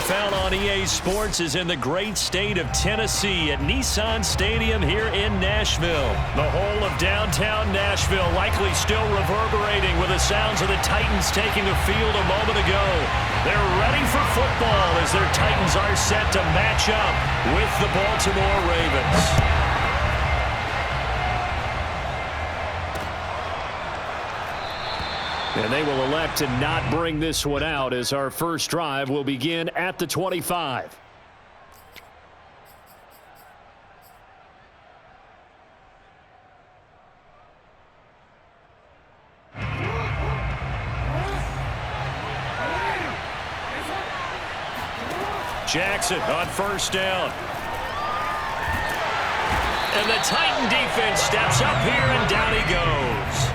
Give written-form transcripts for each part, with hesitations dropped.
NFL on EA Sports is in the great state of Tennessee at Nissan Stadium here in Nashville. The whole of downtown Nashville likely still reverberating with the sounds of the Titans taking the field a moment ago. They're ready for football as their Titans are set to match up with the Baltimore Ravens. And they will elect to not bring this one out as our first drive will begin at the 25. Jackson on first down. And the Titan defense steps up here and down he goes.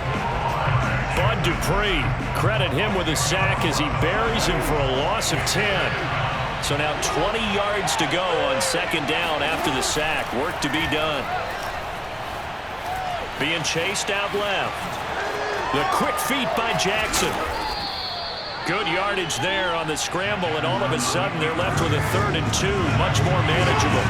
Bud Dupree, credit him with a sack as he buries him for a loss of 10. So now 20 yards to go on second down after the sack. Work to be done. Being chased out left. The quick feet by Jackson. Good yardage there on the scramble, and all of a sudden they're left with a 3rd and 2. Much more manageable.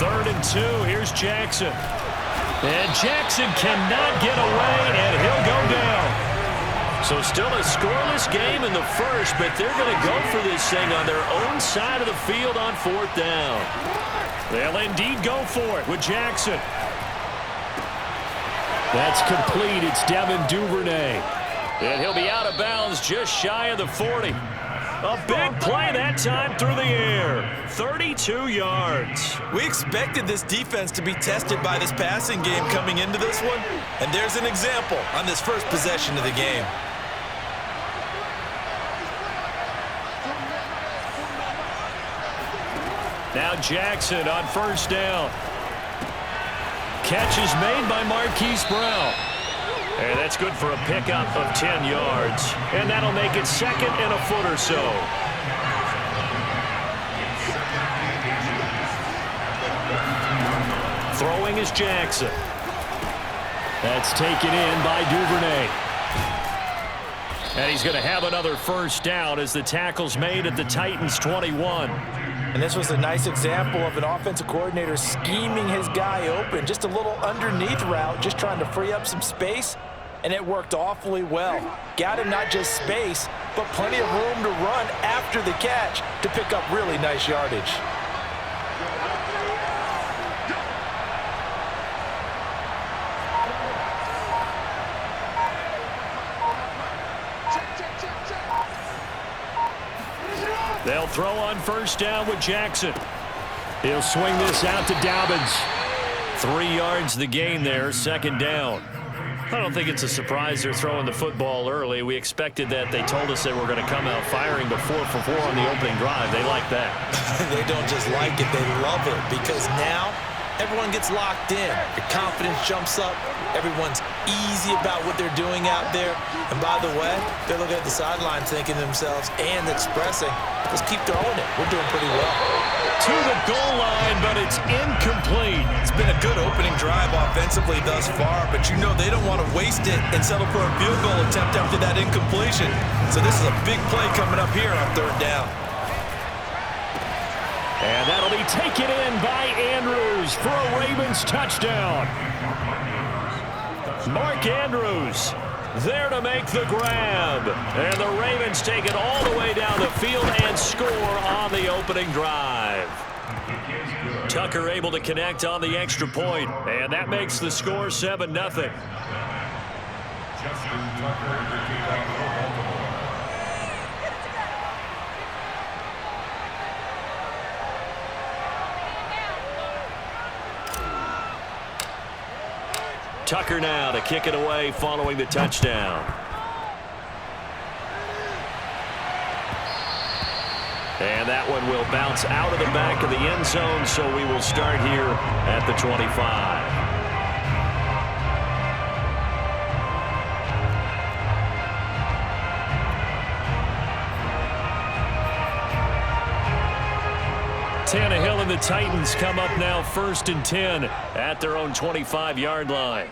3rd and 2. Here's Jackson. And Jackson cannot get away, and he'll go down. So still a scoreless game in the first, but they're going to go for this thing on their own side of the field on 4th down. They'll indeed go for it with Jackson. That's complete. It's Devin Duvernay. And he'll be out of bounds just shy of the 40. A big play that time through the air. 32 yards. We expected this defense to be tested by this passing game coming into this one. And there's an example on this first possession of the game. Now Jackson on first down. Catch is made by Marquise Brown. And that's good for a pickup of 10 yards. And that'll make it 2nd and a foot or so. Throwing is Jackson. That's taken in by Duvernay. And he's going to have another first down as the tackle's made at the Titans' 21. And this was a nice example of an offensive coordinator scheming his guy open. Just a little underneath route, just trying to free up some space. And it worked awfully well. Got him not just space, but plenty of room to run after the catch to pick up really nice yardage. They'll throw on first down with Jackson. He'll swing this out to Dobbins. 3 yards the gain there, 2nd down. I don't think it's a surprise they're throwing the football early. We expected that. They told us they were going to come out firing before for 4 on the opening drive. They like that. They don't just like it, they love it, because now everyone gets locked in. Your confidence jumps up. Everyone's easy about what they're doing out there. And by the way, they're looking at the sideline thinking to themselves and expressing, let's keep throwing it. We're doing pretty well. To the goal line, but it's incomplete. It's been a good opening drive offensively thus far, but you know they don't want to waste it and settle for a field goal attempt after that incompletion. So this is a big play coming up here on 3rd down. And that'll be taken in by Andrews for a Ravens touchdown. Mark Andrews there to make the grab. And the Ravens take it all the way down the field and score on the opening drive. Tucker able to connect on the extra point, and that makes the score 7-0. Tucker now to kick it away following the touchdown. And that one will bounce out of the back of the end zone, so we will start here at the 25. Tannehill and the Titans come up now 1st and 10 at their own 25-yard line.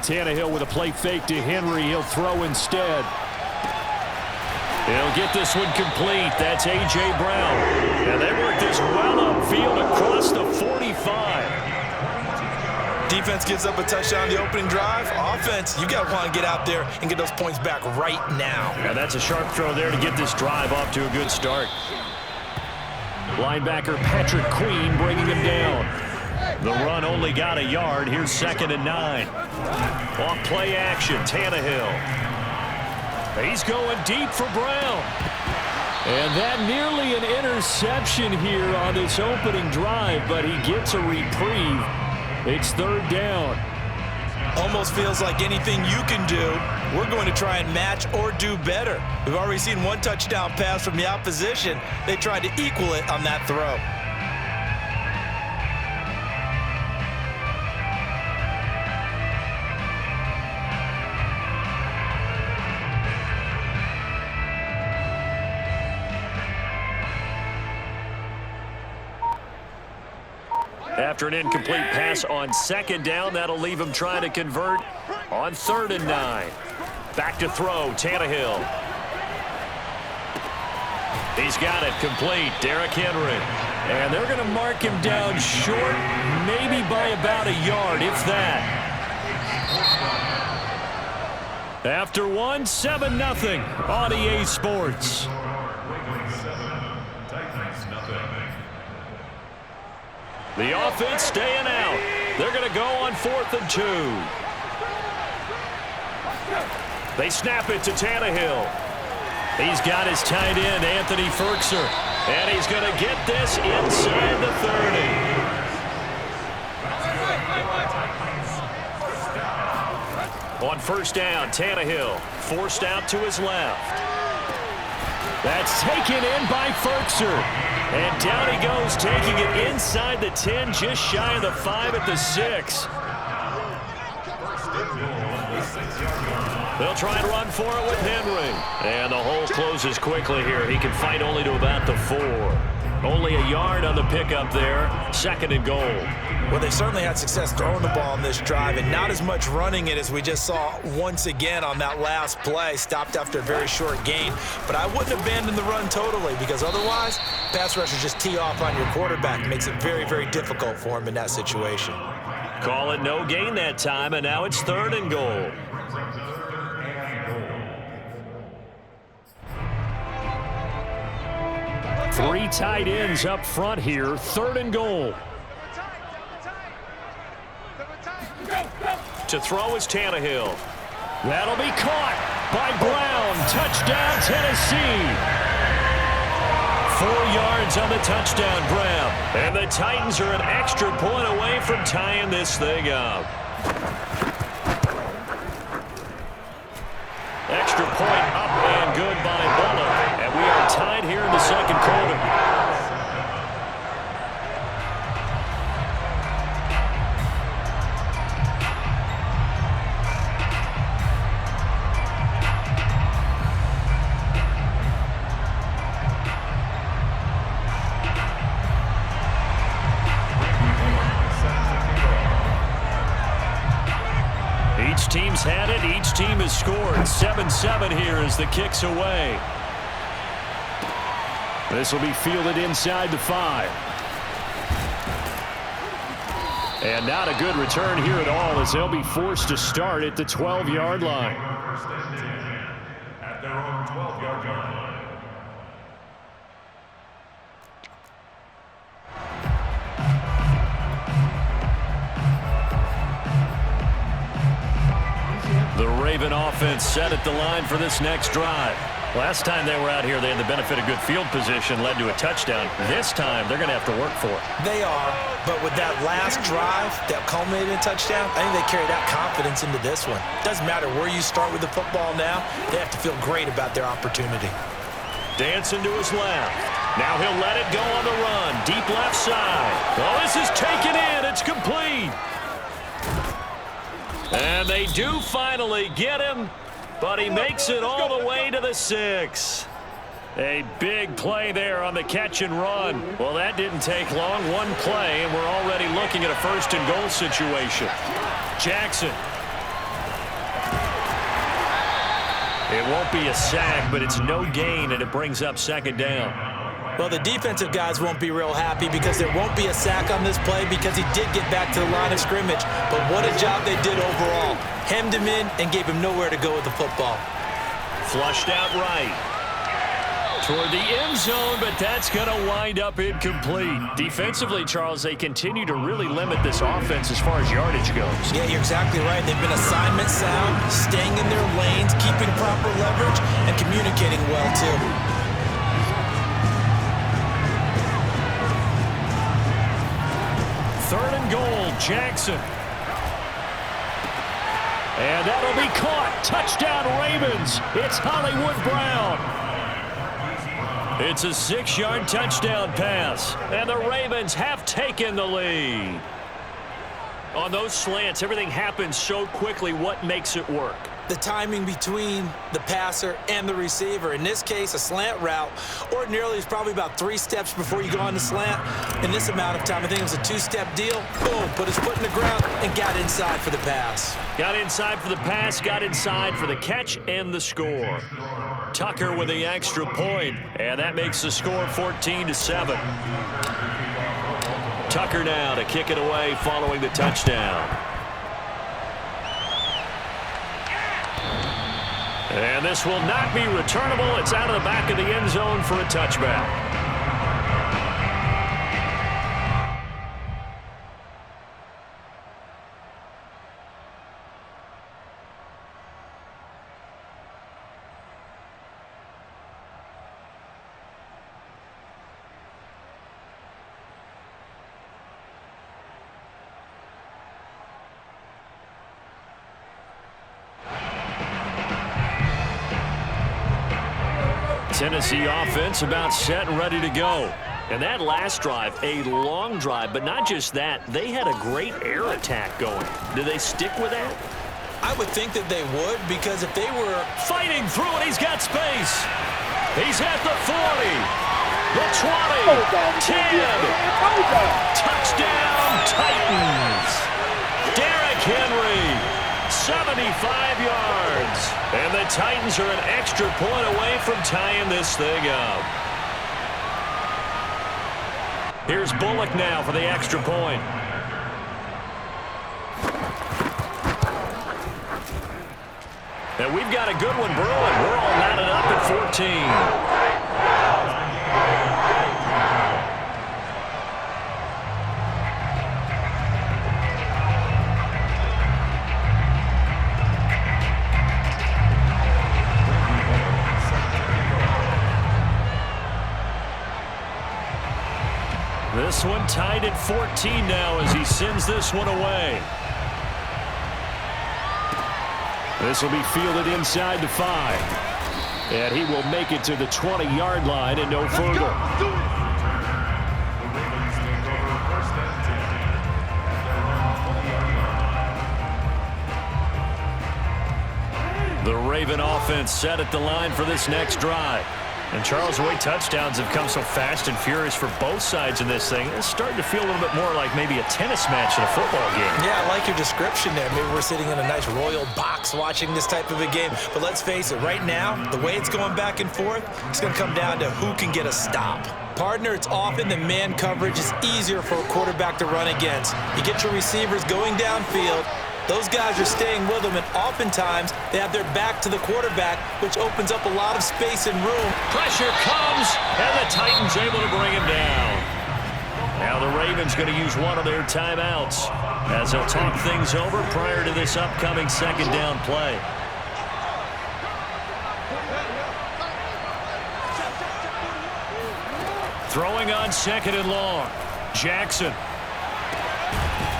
Tannehill with a play fake to Henry. He'll throw instead. He'll get this one complete. That's A.J. Brown. And they work this well upfield across the 45. Defense gives up a touchdown the opening drive. Offense, you got to want to get out there and get those points back right now. And that's a sharp throw there to get this drive off to a good start. Linebacker Patrick Queen bringing him down. The run only got a yard. Here's 2nd and 9. Off play action, Tannehill. He's going deep for Brown. And that nearly an interception here on this opening drive, but he gets a reprieve. It's 3rd down. Almost feels like anything you can do, we're going to try and match or do better. We've already seen one touchdown pass from the opposition. They tried to equal it on that throw. After an incomplete pass on 2nd down, that'll leave him trying to convert on 3rd and 9. Back to throw, Tannehill. He's got it complete, Derrick Henry. And they're going to mark him down short, maybe by about a yard, if that. After one, 7-0 on EA Sports. The offense staying out. They're going to go on 4th and 2. They snap it to Tannehill. He's got his tight end, Anthony Firkser. And he's going to get this inside the 30. On 1st down, Tannehill forced out to his left. That's taken in by Firkser. And down he goes, taking it inside the 10, just shy of the 5 at the 6. They'll try and run for it with Henry. And the hole closes quickly here. He can fight only to about the 4. Only a yard on the pickup there. 2nd and goal. Well, they certainly had success throwing the ball on this drive and not as much running it as we just saw once again on that last play. Stopped after a very short gain. But I wouldn't abandon the run totally because otherwise, pass rushers just tee off on your quarterback. It makes it very, very difficult for him in that situation. Call it no gain that time, and now it's 3rd and goal. Three tight ends up front here. 3rd and goal. To throw is Tannehill. That'll be caught by Brown. Touchdown, Tennessee. 4 yards on the touchdown grab. And the Titans are an extra point away from tying this thing up. Extra point up and good by Bullock. And we are tied here in the 2nd quarter. Each team's had it. Each team has scored. 7-7 here as the kick's away. This will be fielded inside the 5. And not a good return here at all as they'll be forced to start at the 12-yard line. At their own 12-yard line. The Raven offense set at the line for this next drive. Last time they were out here, they had the benefit of good field position, led to a touchdown. This time, they're going to have to work for it. They are, but with that last drive that culminated in a touchdown, I think they carry that confidence into this one. Doesn't matter where you start with the football now, they have to feel great about their opportunity. Dancing to his left. Now he'll let it go on the run. Deep left side. Oh, this is taken in. It's complete. And they do finally get him, but he makes it all the way to the 6. A big play there on the catch and run. Well, that didn't take long. One play, and we're already looking at a 1st and goal situation. Jackson It won't be a sack, but it's no gain, and it brings up second down. Well, the defensive guys won't be real happy because there won't be a sack on this play because he did get back to the line of scrimmage. But what a job they did overall. Hemmed him in and gave him nowhere to go with the football. Flushed out right. Toward the end zone, but that's going to wind up incomplete. Defensively, Charles, they continue to really limit this offense as far as yardage goes. Yeah, you're exactly right. They've been assignment sound, staying in their lanes, keeping proper leverage, and communicating well, too. Third and goal, Jackson. And that'll be caught. Touchdown, Ravens. It's Hollywood Brown. It's a 6-yard touchdown pass, and the Ravens have taken the lead. On those slants, everything happens so quickly. What makes it work? The timing between the passer and the receiver. In this case, a slant route ordinarily is probably about 3 steps before you go on the slant. In this amount of time, I think it was a 2-step deal. Boom, put his foot in the ground and got inside for the pass. Got inside for the pass, got inside for the catch and the score. Tucker with the extra point, and that makes the score 14-7. Tucker now to kick it away following the touchdown. And this will not be returnable. It's out of the back of the end zone for a touchback. Tennessee offense about set and ready to go. And that last drive, a long drive, but not just that, they had a great air attack going. Do they stick with that? I would think that they would, because if they were fighting through it, he's got space. He's at the 40, the 20, 10. Touchdown, Titans. Derrick Henry, 75 yards. And the Titans are an extra point away from tying this thing up. Here's Bullock now for the extra point. And we've got a good one brewing. We're all knotted up at 14. This one tied at 14 now as he sends this one away. This will be fielded inside the 5. And he will make it to the 20-yard line and no further. The Raven offense set at the line for this next drive. And Charles, the way touchdowns have come so fast and furious for both sides in this thing, it's starting to feel a little bit more like maybe a tennis match in a football game. Yeah, I like your description there. Maybe we're sitting in a nice royal box watching this type of a game. But let's face it, right now, the way it's going back and forth, it's going to come down to who can get a stop. Partner, it's often the man coverage is easier for a quarterback to run against. You get your receivers going downfield. Those guys are staying with them, and oftentimes they have their back to the quarterback, which opens up a lot of space and room. Pressure comes, and the Titans able to bring him down. Now the Ravens going to use one of their timeouts as they'll talk things over prior to this upcoming second down play. Throwing on second and long. Jackson.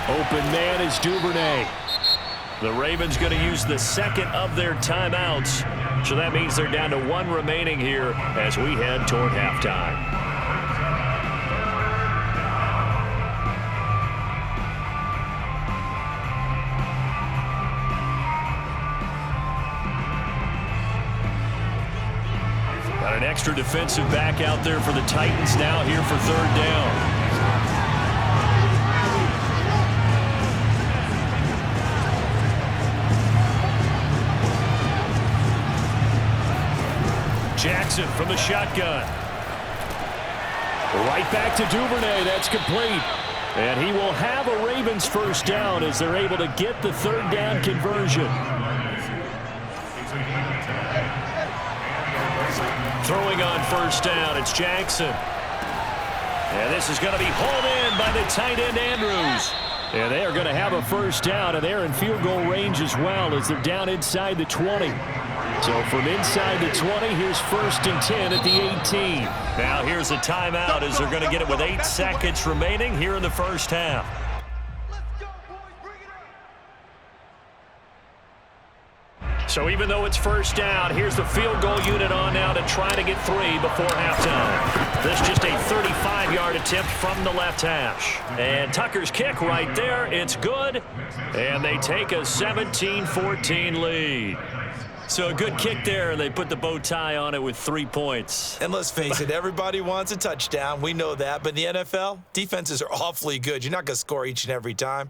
Open man is Duvernay. The Ravens going to use the second of their timeouts. So that means they're down to one remaining here as we head toward halftime. Got an extra defensive back out there for the Titans now here for third down. Jackson from the shotgun. Right back to Duvernay. That's complete. And he will have a Ravens first down as they're able to get the third down conversion. Throwing on first down, it's Jackson. And this is going to be hauled in by the tight end Andrews. And they are going to have a first down, and they're in field goal range as well as they're down inside the 20. So from inside the 20, here's 1st and 10 at the 18. Now here's a timeout as they're going to get it with 8 seconds remaining here in the first half. So even though it's first down, here's the field goal unit on now to try to get 3 before halftime. This just a 35-yard attempt from the left hash. And Tucker's kick right there. It's good. And they take a 17-14 lead. So a good kick there, and they put the bow tie on it with 3 points. And let's face it, everybody wants a touchdown. We know that. But in the NFL, defenses are awfully good. You're not going to score each and every time.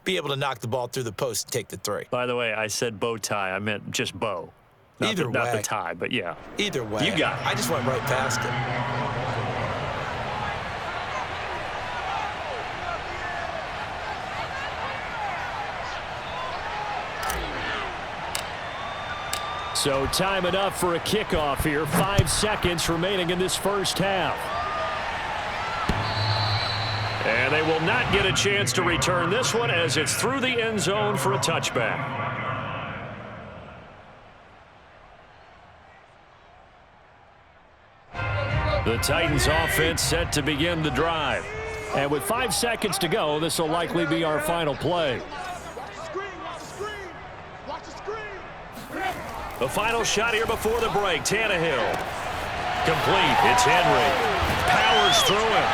Be able to knock the ball through the post and take the 3. By the way, I said bow tie. I meant just bow. Not the tie, but yeah. Either way. You got it. I just went right past it. So time enough for a kickoff here. 5 seconds remaining in this first half. And they will not get a chance to return this one as it's through the end zone for a touchback. The Titans offense set to begin the drive. And with 5 seconds to go, this will likely be our final play. The final shot here before the break. Tannehill. Complete. It's Henry. Powers through him.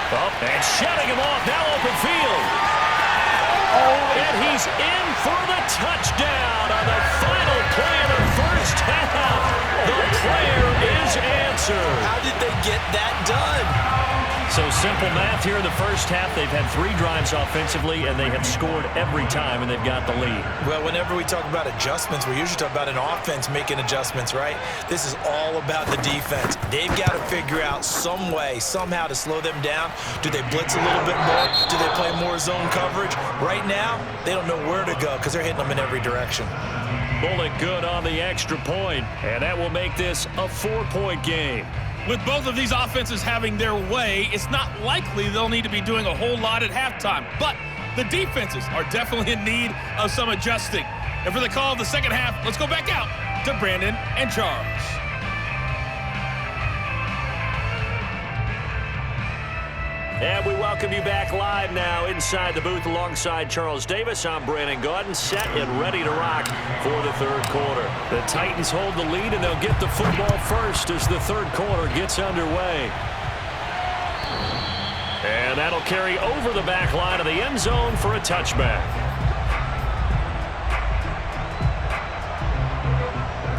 And shutting him off. Now open field. And he's in for the touchdown on the final play of the first half. The prayer is answered. How did they get that done? So simple math here in the first half. They've had 3 drives offensively, and they have scored every time, and they've got the lead. Well, whenever we talk about adjustments, we usually talk about an offense making adjustments, right? This is all about the defense. They've got to figure out some way, somehow to slow them down. Do they blitz a little bit more? Do they play more zone coverage? Right now, they don't know where to go because they're hitting them in every direction. Bullet good on the extra point, and that will make this a 4-point game. With both of these offenses having their way, it's not likely they'll need to be doing a whole lot at halftime. But the defenses are definitely in need of some adjusting. And for the call of the second half, let's go back out to Brandon and Charles. And we welcome you back live now inside the booth alongside Charles Davis. I'm Brandon Gaudin, set and ready to rock for the third quarter. The Titans hold the lead, and they'll get the football first as the third quarter gets underway. And that'll carry over the back line of the end zone for a touchback.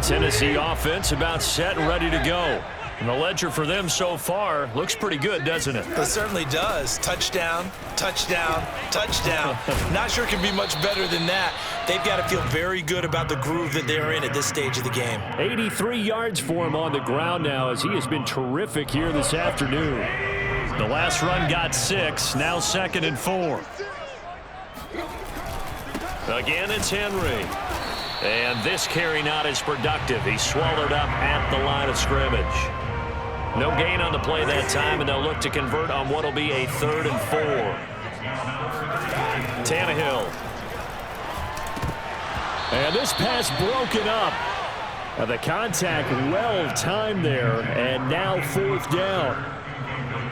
Tennessee offense about set and ready to go. And the ledger for them so far looks pretty good, doesn't it? It certainly does. Touchdown, touchdown, touchdown. Not sure it can be much better than that. They've got to feel very good about the groove that they're in at this stage of the game. 83 yards for him on the ground now as he has been terrific here this afternoon. The last run got 6, now 2nd and 4. Again, it's Henry. And this carry not as productive. He's swallowed up at the line of scrimmage. No gain on the play that time, and they'll look to convert on what will be a 3rd and 4. Tannehill. And this pass broken up. The contact well timed there, and now 4th down.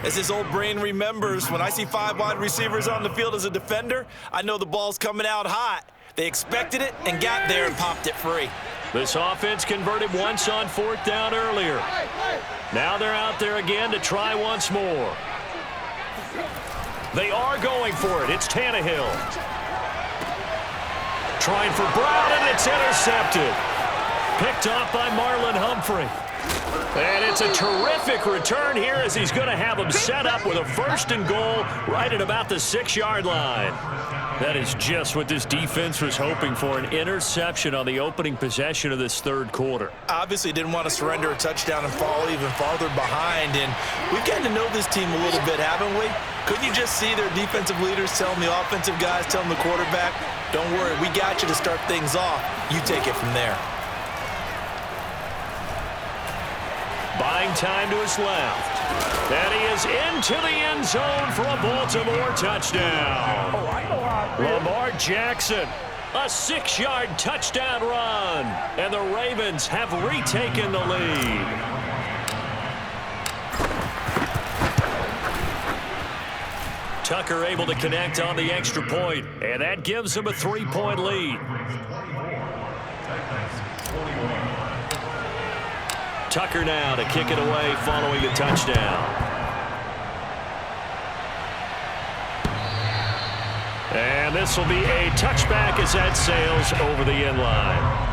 As his old brain remembers, when I see 5 wide receivers on the field as a defender, I know the ball's coming out hot. They expected it and got there and popped it free. This offense converted once on 4th down earlier. Now they're out there again to try once more. They are going for it. It's Tannehill. Trying for Brown, and it's intercepted. Picked off by Marlon Humphrey. And it's a terrific return here as he's going to have him set up with a 1st and goal right at about the 6-yard line. That is just what this defense was hoping for, an interception on the opening possession of this third quarter. Obviously didn't want to surrender a touchdown and fall even farther behind, and we've gotten to know this team a little bit, haven't we? Couldn't you just see their defensive leaders telling the offensive guys, telling the quarterback, don't worry, we got you to start things off. You take it from there. Buying time to his left. And he is into the end zone for a Baltimore touchdown. Lamar Jackson, a 6-yard touchdown run. And the Ravens have retaken the lead. Tucker able to connect on the extra point, and that gives him a 3-point lead. Tucker now to kick it away following the touchdown. And this will be a touchback as that sails over the end line.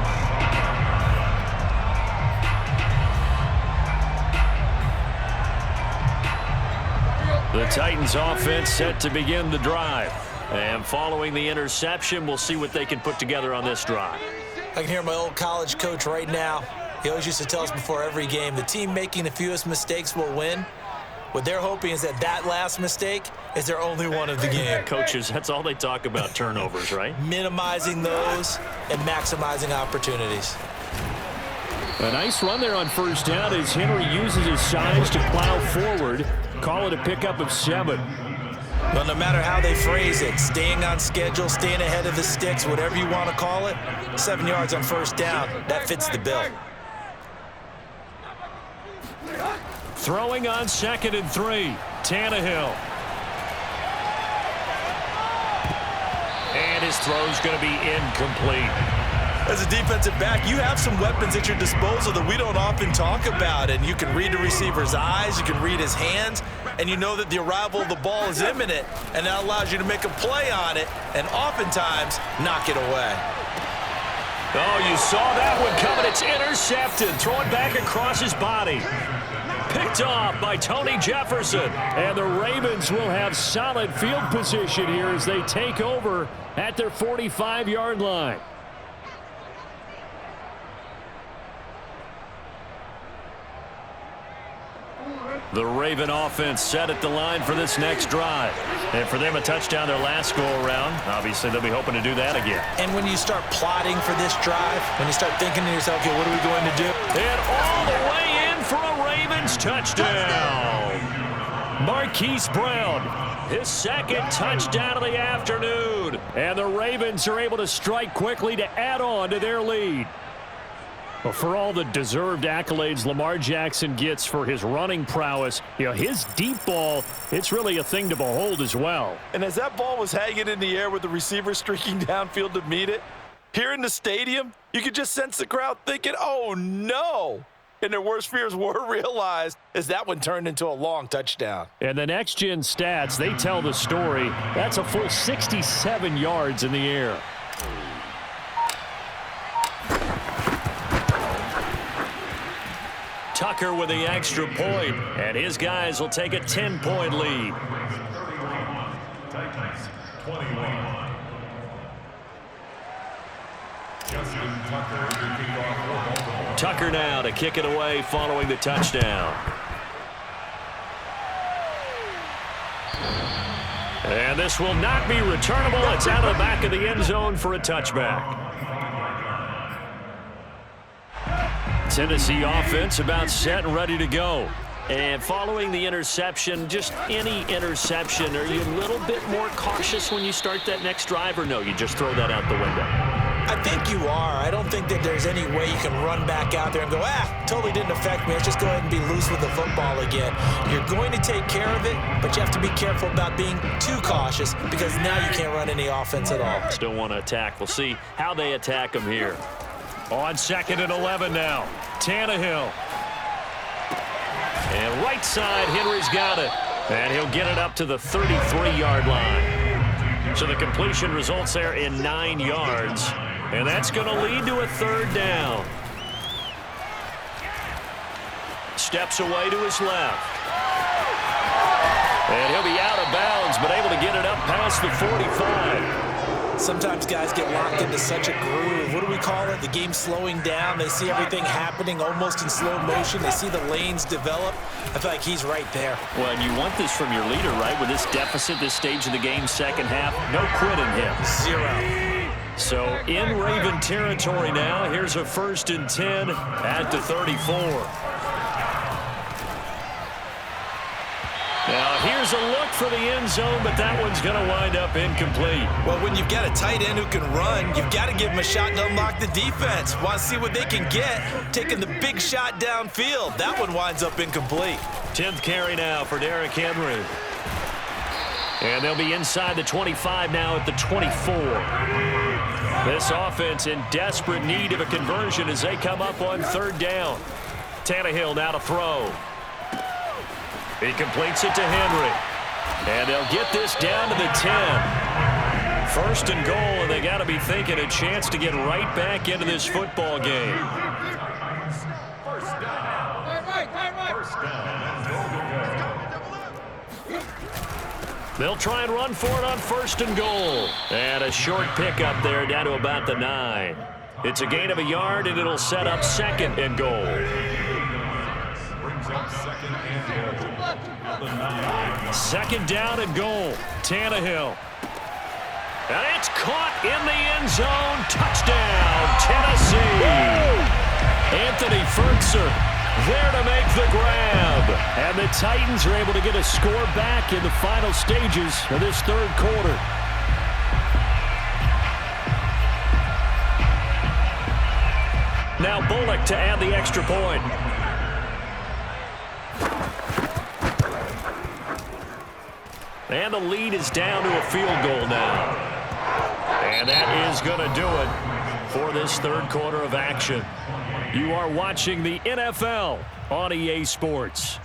The Titans offense set to begin the drive. And following the interception, we'll see what they can put together on this drive. I can hear my old college coach right now. He always used to tell us before every game, the team making the fewest mistakes will win. What they're hoping is that that last mistake is their only one of the game. Coaches, that's all they talk about, turnovers, right? Minimizing those and maximizing opportunities. A nice run there on first down as Henry uses his size to plow forward. Call it a pickup of 7. Well, no matter how they phrase it, staying on schedule, staying ahead of the sticks, whatever you want to call it, 7 yards on first down, that fits the bill. Throwing on 2nd and 3, Tannehill. And his throw's going to be incomplete. As a defensive back, you have some weapons at your disposal that we don't often talk about, and you can read the receiver's eyes, you can read his hands, and you know that the arrival of the ball is imminent, and that allows you to make a play on it and oftentimes knock it away. Oh, you saw that one coming. It's intercepted. Throw it back across his body. Picked off by Tony Jefferson. And the Ravens will have solid field position here as they take over at their 45-yard line. The Raven offense set at the line for this next drive. And for them, a touchdown their last go-around. Obviously, they'll be hoping to do that again. And when you start plotting for this drive, when you start thinking to yourself, okay, what are we going to do? And all the way in for a Ravens touchdown. Marquise Brown, his 2nd touchdown of the afternoon. And the Ravens are able to strike quickly to add on to their lead. Well, for all the deserved accolades Lamar Jackson gets for his running prowess, you know, his deep ball, it's really a thing to behold as well. And as that ball was hanging in the air with the receiver streaking downfield to meet it, here in the stadium, you could just sense the crowd thinking, oh, no. And their worst fears were realized as that one turned into a long touchdown. And the next-gen stats, they tell the story. That's a full 67 yards in the air. Tucker with the extra point, and his guys will take a 10-point lead. Tucker now to kick it away following the touchdown. And this will not be returnable. It's out of the back of the end zone for a touchback. Tennessee offense about set and ready to go. And following the interception, just any interception, are you a little bit more cautious when you start that next drive, or no, you just throw that out the window? I think you are. I don't think that there's any way you can run back out there and go, totally didn't affect me. Let's just go ahead and be loose with the football again. You're going to take care of it, but you have to be careful about being too cautious because now you can't run any offense at all. Still want to attack. We'll see how they attack them here. On 2nd and 11 now, Tannehill. And right side, Henry's got it. And he'll get it up to the 33-yard line. So the completion results there in 9 yards. And that's going to lead to a 3rd down. Steps away to his left. And he'll be out of bounds, but able to get it up past the 45. Sometimes guys get locked into such a groove. What do we call it? The game slowing down. They see everything happening almost in slow motion. They see the lanes develop. I feel like he's right there. Well, and you want this from your leader, right? With this deficit, this stage of the game, second half, no quitting him. 0. So in Raven territory now. Here's a 1st and 10 at the 34. Now, here's a look for the end zone, but that one's going to wind up incomplete. Well, when you've got a tight end who can run, you've got to give him a shot to unlock the defense. Want to see what they can get, taking the big shot downfield. That one winds up incomplete. 10th carry now for Derrick Henry. And they'll be inside the 25 now at the 24. This offense in desperate need of a conversion as they come up on 3rd down. Tannehill now to throw. He completes it to Henry. And they'll get this down to the 10. 1st and goal, and they got to be thinking a chance to get right back into this football game. They'll try and run for it on 1st and goal. And a short pickup there down to about the 9. It's a gain of a yard, and it'll set up 2nd and goal. Second down and goal. Tannehill. And it's caught in the end zone. Touchdown, Tennessee. Anthony Ferguson there to make the grab. And the Titans are able to get a score back in the final stages of this 3rd quarter. Now Bullock to add the extra point. And the lead is down to a field goal now. And that is going to do it for this 3rd quarter of action. You are watching the NFL on EA Sports.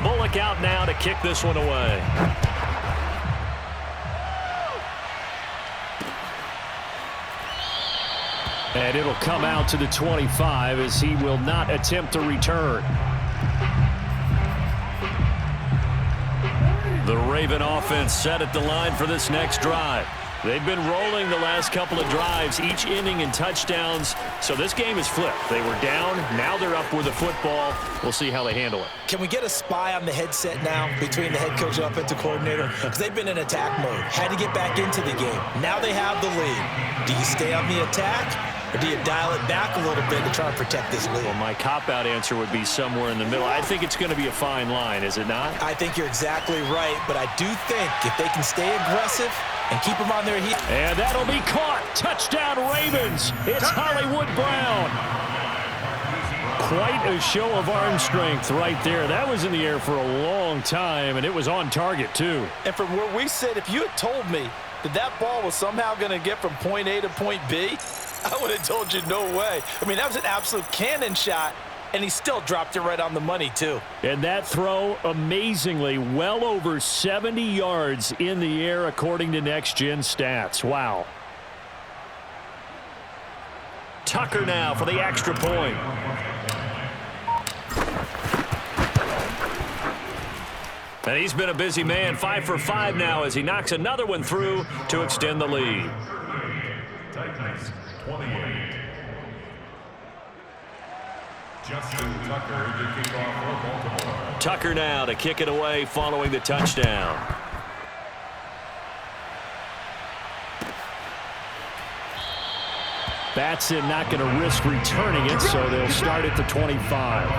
Bullock out now to kick this one away. And it'll come out to the 25 as he will not attempt to return. The Raven offense set at the line for this next drive. They've been rolling the last couple of drives, each inning in touchdowns. So this game is flipped. They were down. Now they're up with the football. We'll see how they handle it. Can we get a spy on the headset now between the head coach and offensive coordinator? Because they've been in attack mode. Had to get back into the game. Now they have the lead. Do you stay on the attack? Or do you dial it back a little bit to try and protect this lead? Well, my cop-out answer would be somewhere in the middle. I think it's going to be a fine line, is it not? I think you're exactly right, but I do think if they can stay aggressive and keep them on their heels. And that'll be caught. Touchdown, Ravens. It's Hollywood Brown. Quite a show of arm strength right there. That was in the air for a long time, and it was on target, too. And from where we sit, if you had told me that ball was somehow going to get from point A to point B, I would have told you no way. I mean, that was an absolute cannon shot, and he still dropped it right on the money, too. And that throw, amazingly, well over 70 yards in the air, according to Next Gen Stats. Wow. Tucker now for the extra point. And he's been a busy man, 5 for 5 now as he knocks another one through to extend the lead. Titans 28. Justin Tucker to kick off for Baltimore. Tucker now to kick it away following the touchdown. Batson not going to risk returning it, so they'll start at the 25.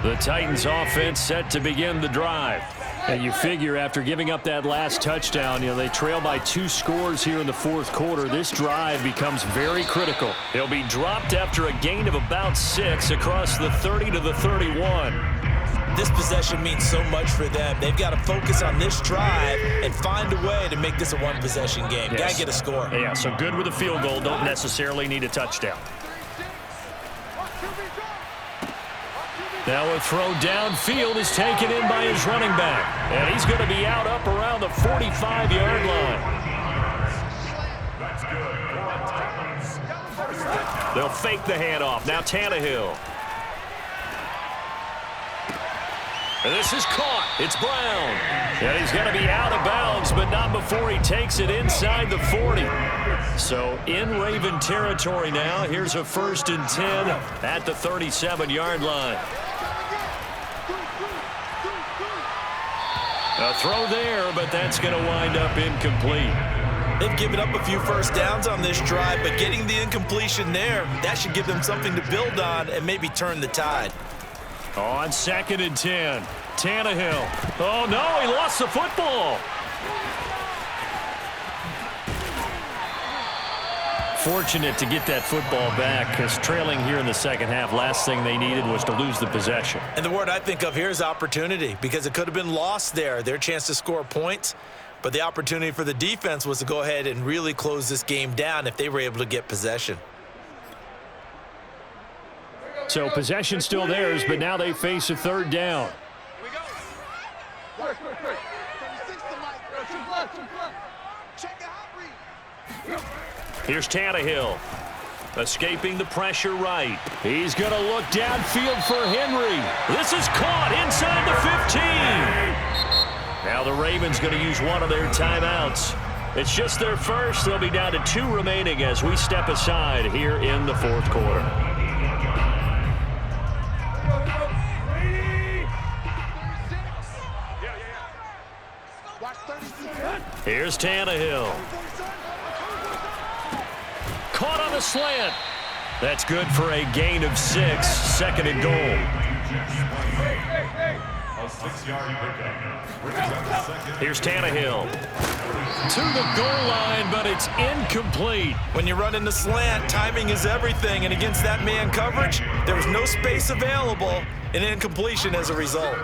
The Titans offense set to begin the drive. And you figure after giving up that last touchdown, they trail by 2 scores here in the 4th quarter. This drive becomes very critical. They'll be dropped after a gain of about 6 across the 30 to the 31. This possession means so much for them. They've got to focus on this drive and find a way to make this a one-possession game. Yes. Got to get a score. Yeah, so good with a field goal. Don't necessarily need a touchdown. Now a throw downfield is taken in by his running back. And he's going to be out up around the 45-yard line. That's good. They'll fake the handoff. Now Tannehill. And this is caught. It's Brown. And he's going to be out of bounds, but not before he takes it inside the 40. So in Raven territory now. Here's a 1st and 10 at the 37-yard line. A throw there, but that's going to wind up incomplete. They've given up a few first downs on this drive, but getting the incompletion there, that should give them something to build on and maybe turn the tide. On 2nd and 10, Tannehill. Oh, no, he lost the football. Fortunate to get that football back, because trailing here in the second half, last thing they needed was to lose the possession. And the word I think of here is opportunity, because it could have been lost there, their chance to score points. But the opportunity for the defense was to go ahead and really close this game down if they were able to get possession. So possession still theirs, but now they face a 3rd down. Here's Tannehill. Escaping the pressure right. He's going to look downfield for Henry. This is caught inside the 15. Now the Ravens going to use one of their timeouts. It's just their first. They'll be down to 2 remaining as we step aside here in the 4th quarter. Here's Tannehill. Caught on the slant. That's good for a gain of 6. 2nd and goal. A 6-yard pickup. Here's Tannehill. To the goal line, but it's incomplete. When you run in the slant, timing is everything, and against that man coverage, there was no space available, and incompletion as a result.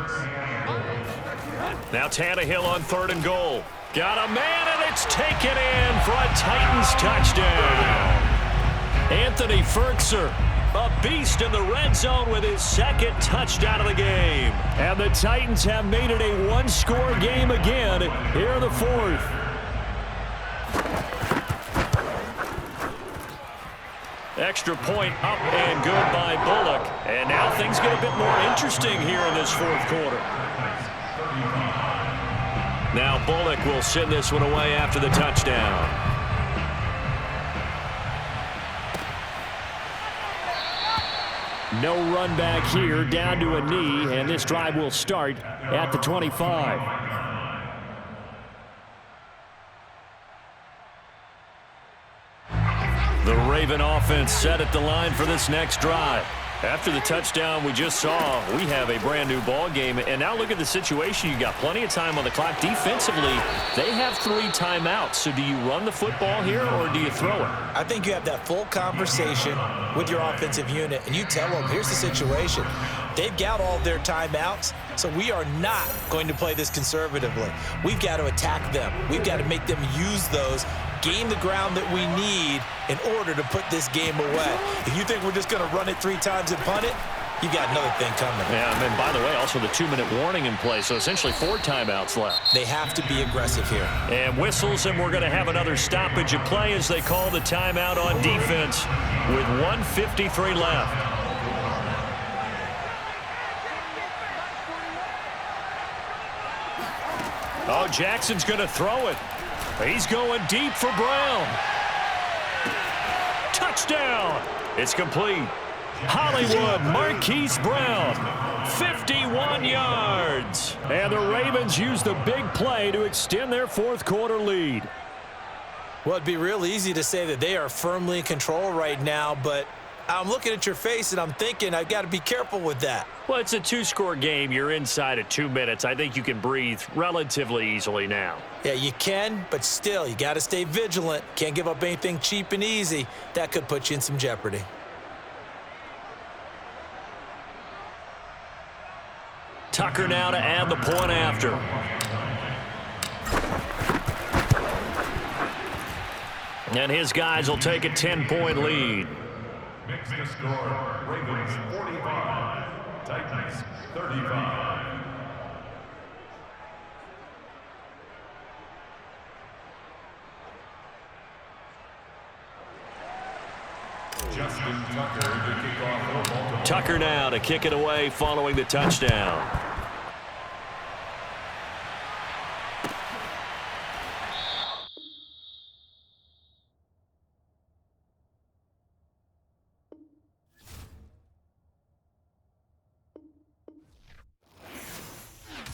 Now Tannehill on 3rd and goal. Got a man, and it's taken in for a Titans touchdown. Anthony Firkser, a beast in the red zone with his 2nd touchdown of the game. And the Titans have made it a 1-score game again here in the 4th. Extra point up and good by Bullock. And now things get a bit more interesting here in this 4th quarter. Now Bullock will send this one away after the touchdown. No run back here, down to a knee, and this drive will start at the 25. The Raven offense set at the line for this next drive. After the touchdown we just saw, we have a brand new ball game. And now look at the situation. You got plenty of time on the clock. Defensively, they have 3 timeouts. So do you run the football here or do you throw it? I think you have that full conversation with your offensive unit, and you tell them, here's the situation. They've got all their timeouts, so we are not going to play this conservatively. We've got to attack them. We've got to make them use those, gain the ground that we need in order to put this game away. If you think we're just going to run it 3 times and punt it, you got another thing coming. Yeah, and then, by the way, also the 2-minute warning in play, so essentially 4 timeouts left. They have to be aggressive here. And whistles, and we're going to have another stoppage of play as they call the timeout on defense with 1:53 left. Oh, Jackson's going to throw it. He's going deep for Brown. Touchdown! It's complete. Hollywood Marquise Brown, 51 yards. And the Ravens use the big play to extend their 4th quarter lead. Well, it'd be real easy to say that they are firmly in control right now, but I'm looking at your face and I'm thinking I've got to be careful with that. Well, it's a 2-score game. You're inside at 2 minutes. I think you can breathe relatively easily now. Yeah, you can, but still, you got to stay vigilant. Can't give up anything cheap and easy. That could put you in some jeopardy. Tucker now to add the point after. And his guys will take a 10-point lead. Makes the score. Ravens 45, Titans 35. Justin Tucker to kick off football. Tucker now to kick it away following the touchdown.